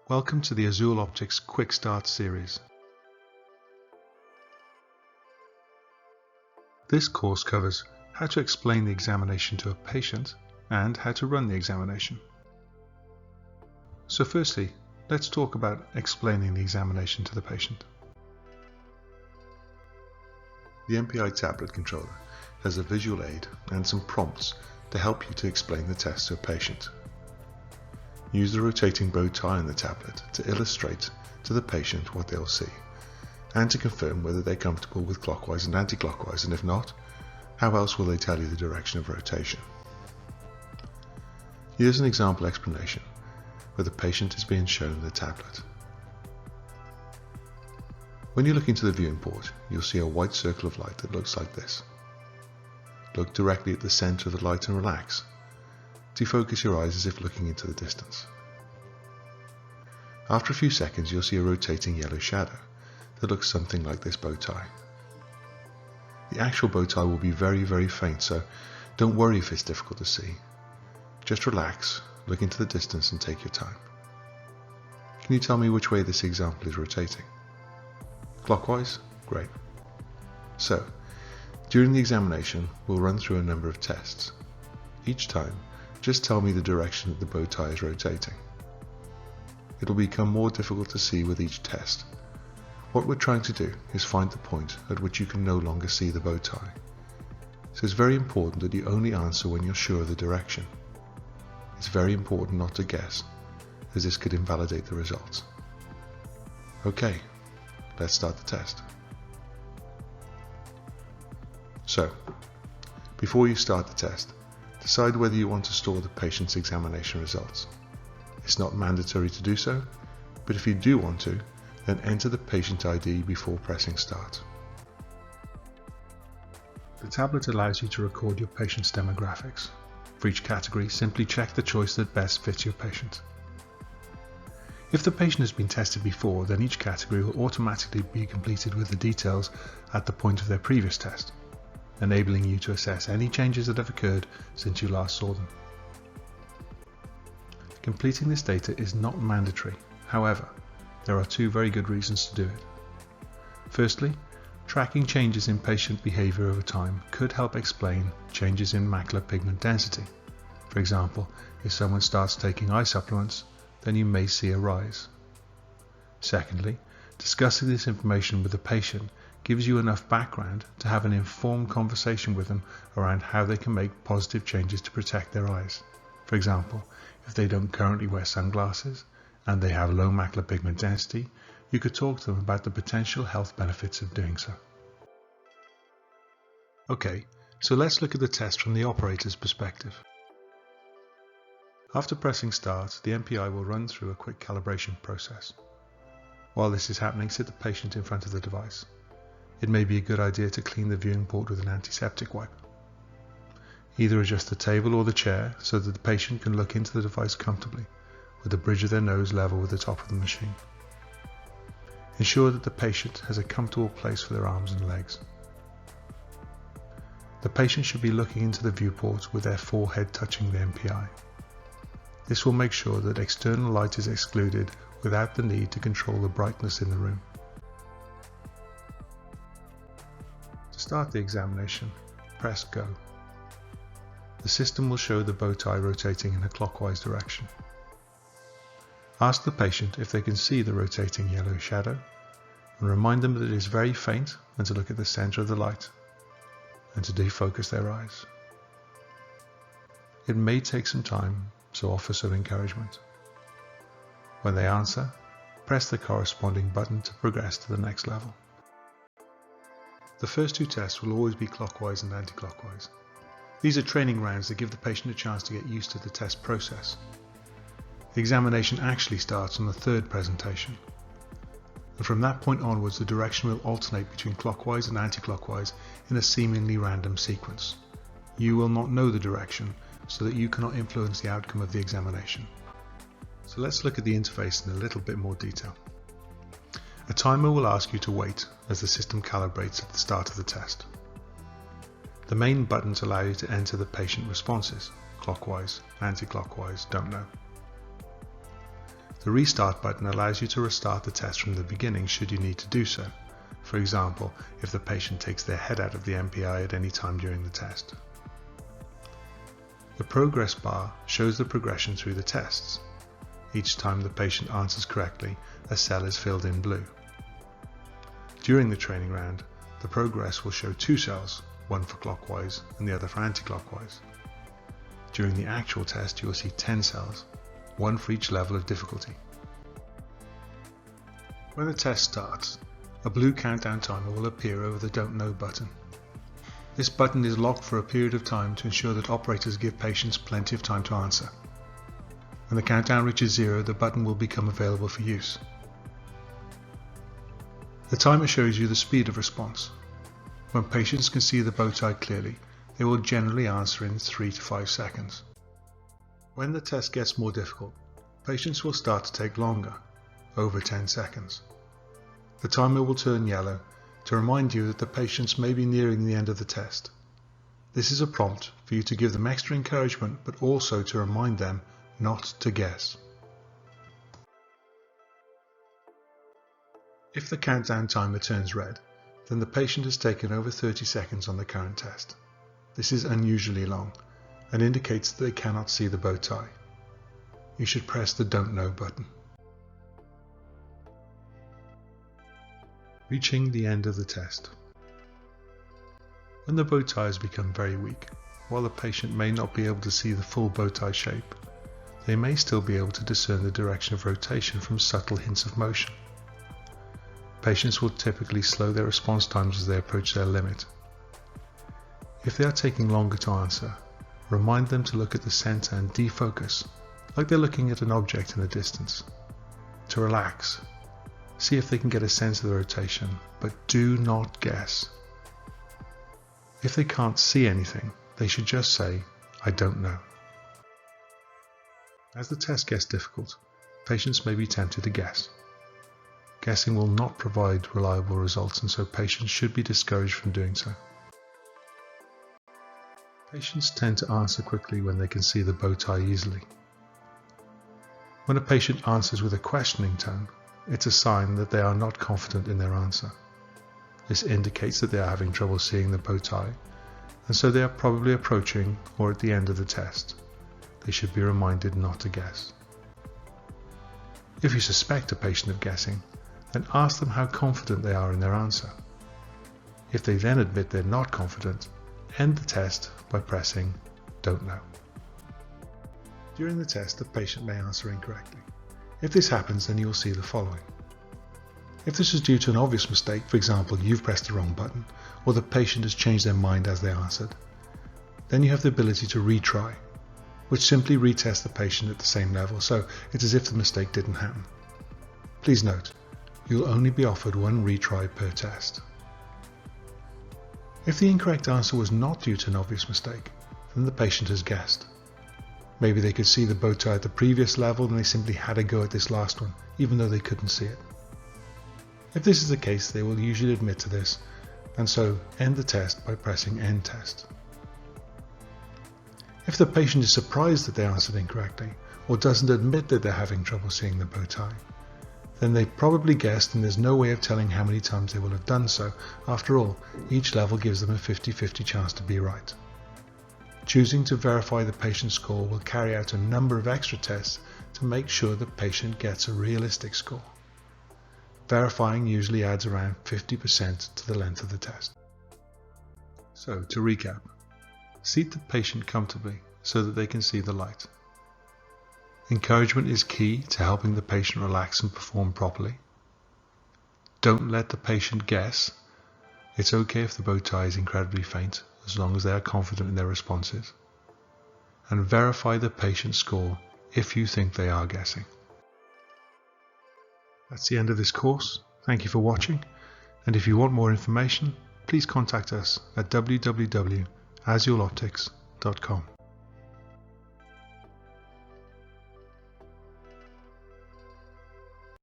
Welcome to the Azul Optics Quick Start series. This course covers how to explain the examination to a patient and how to run the examination. So firstly, let's talk about explaining the examination to the patient. The MPI tablet controller has a visual aid and some prompts to help you to explain the test to a patient. Use the rotating bow tie on the tablet to illustrate to the patient what they'll see and to confirm whether they're comfortable with clockwise and anti-clockwise, and if not, how else will they tell you the direction of rotation. Here's an example explanation where the patient is being shown the tablet. When you look into the viewing port, you'll see a white circle of light that looks like this. Look directly at the center of the light and relax. Defocus your eyes as if looking into the distance. After a few seconds, you'll see a rotating yellow shadow that looks something like this bow tie. The actual bow tie will be very faint, so don't worry if it's difficult to see. Just relax, look into the distance and take your time. Can you tell me which way this example is rotating? Clockwise? Great. So, during the examination, we'll run through a number of tests. Each time, just tell me the direction that the bow tie is rotating. It'll become more difficult to see with each test. What we're trying to do is find the point at which you can no longer see the bow tie. So it's very important that you only answer when you're sure of the direction. It's very important not to guess, as this could invalidate the results. Okay, let's start the test. So, before you start the test, decide whether you want to store the patient's examination results. It's not mandatory to do so, but if you do want to, then enter the patient ID before pressing start. The tablet allows you to record your patient's demographics. For each category, simply check the choice that best fits your patient. If the patient has been tested before, then each category will automatically be completed with the details at the point of their previous test, enabling you to assess any changes that have occurred since you last saw them. Completing this data is not mandatory. However, there are two very good reasons to do it. Firstly, tracking changes in patient behavior over time could help explain changes in macular pigment density. For example, if someone starts taking eye supplements, then you may see a rise. Secondly, discussing this information with the patient gives you enough background to have an informed conversation with them around how they can make positive changes to protect their eyes. For example, if they don't currently wear sunglasses and they have low macular pigment density, you could talk to them about the potential health benefits of doing so. Okay, so let's look at the test from the operator's perspective. After pressing start, the MPI will run through a quick calibration process. While this is happening, sit the patient in front of the device. It may be a good idea to clean the viewing port with an antiseptic wipe. Either adjust the table or the chair so that the patient can look into the device comfortably, with the bridge of their nose level with the top of the machine. Ensure that the patient has a comfortable place for their arms and legs. The patient should be looking into the viewport with their forehead touching the MPI. This will make sure that external light is excluded without the need to control the brightness in the room. To start the examination, press Go. The system will show the bow tie rotating in a clockwise direction. Ask the patient if they can see the rotating yellow shadow, and remind them that it is very faint and to look at the center of the light, and to defocus their eyes. It may take some time, so offer some encouragement. When they answer, press the corresponding button to progress to the next level. The first two tests will always be clockwise and anti-clockwise. These are training rounds that give the patient a chance to get used to the test process. The examination actually starts on the third presentation, and from that point onwards the direction will alternate between clockwise and anti-clockwise in a seemingly random sequence. You will not know the direction, so that you cannot influence the outcome of the examination. So let's look at the interface in a little bit more detail. A timer will ask you to wait as the system calibrates at the start of the test. The main buttons allow you to enter the patient responses, clockwise, anti-clockwise, don't know. The restart button allows you to restart the test from the beginning should you need to do so. For example, if the patient takes their head out of the MPI at any time during the test. The progress bar shows the progression through the tests. Each time the patient answers correctly, a cell is filled in blue. During the training round, the progress will show 2 cells, one for clockwise and the other for anti-clockwise. During the actual test, you will see 10 cells, one for each level of difficulty. When the test starts, a blue countdown timer will appear over the Don't Know button. This button is locked for a period of time to ensure that operators give patients plenty of time to answer. When the countdown reaches 0, the button will become available for use. The timer shows you the speed of response. When patients can see the bow tie clearly, they will generally answer in 3 to 5 seconds. When the test gets more difficult, patients will start to take longer, over 10 seconds. The timer will turn yellow to remind you that the patients may be nearing the end of the test. This is a prompt for you to give them extra encouragement, but also to remind them not to guess. If the countdown timer turns red, then the patient has taken over 30 seconds on the current test. This is unusually long and indicates that they cannot see the bow tie. You should press the Don't Know button. Reaching the end of the test. When the bow tie has become very weak, while the patient may not be able to see the full bow tie shape, they may still be able to discern the direction of rotation from subtle hints of motion. Patients will typically slow their response times as they approach their limit. If they are taking longer to answer, remind them to look at the center and defocus, like they're looking at an object in the distance. To relax, see if they can get a sense of the rotation, but do not guess. If they can't see anything, they should just say, "I don't know." As the test gets difficult, patients may be tempted to guess. Guessing will not provide reliable results, and so patients should be discouraged from doing so. Patients tend to answer quickly when they can see the bow tie easily. When a patient answers with a questioning tone, it's a sign that they are not confident in their answer. This indicates that they are having trouble seeing the bow tie, and so they are probably approaching or at the end of the test. They should be reminded not to guess. If you suspect a patient of guessing, then ask them how confident they are in their answer. If they then admit they're not confident, end the test by pressing Don't Know. During the test, the patient may answer incorrectly. If this happens, then you will see the following. If this is due to an obvious mistake, for example, you've pressed the wrong button, or the patient has changed their mind as they answered, then you have the ability to retry, which simply retests the patient at the same level, so it's as if the mistake didn't happen. Please note, you'll only be offered one retry per test. If the incorrect answer was not due to an obvious mistake, then the patient has guessed. Maybe they could see the bow tie at the previous level and they simply had a go at this last one, even though they couldn't see it. If this is the case, they will usually admit to this, and so end the test by pressing End Test. If the patient is surprised that they answered incorrectly, or doesn't admit that they're having trouble seeing the bow tie, then they probably guessed and there's no way of telling how many times they will have done so. After all, each level gives them a 50-50 chance to be right. Choosing to verify the patient's score will carry out a number of extra tests to make sure the patient gets a realistic score. Verifying usually adds around 50% to the length of the test. So, to recap, seat the patient comfortably so that they can see the light. Encouragement is key to helping the patient relax and perform properly. Don't let the patient guess. It's okay if the bow tie is incredibly faint, as long as they are confident in their responses. And verify the patient's score if you think they are guessing. That's the end of this course. Thank you for watching, and if you want more information, please contact us at www.azuleoptics.com.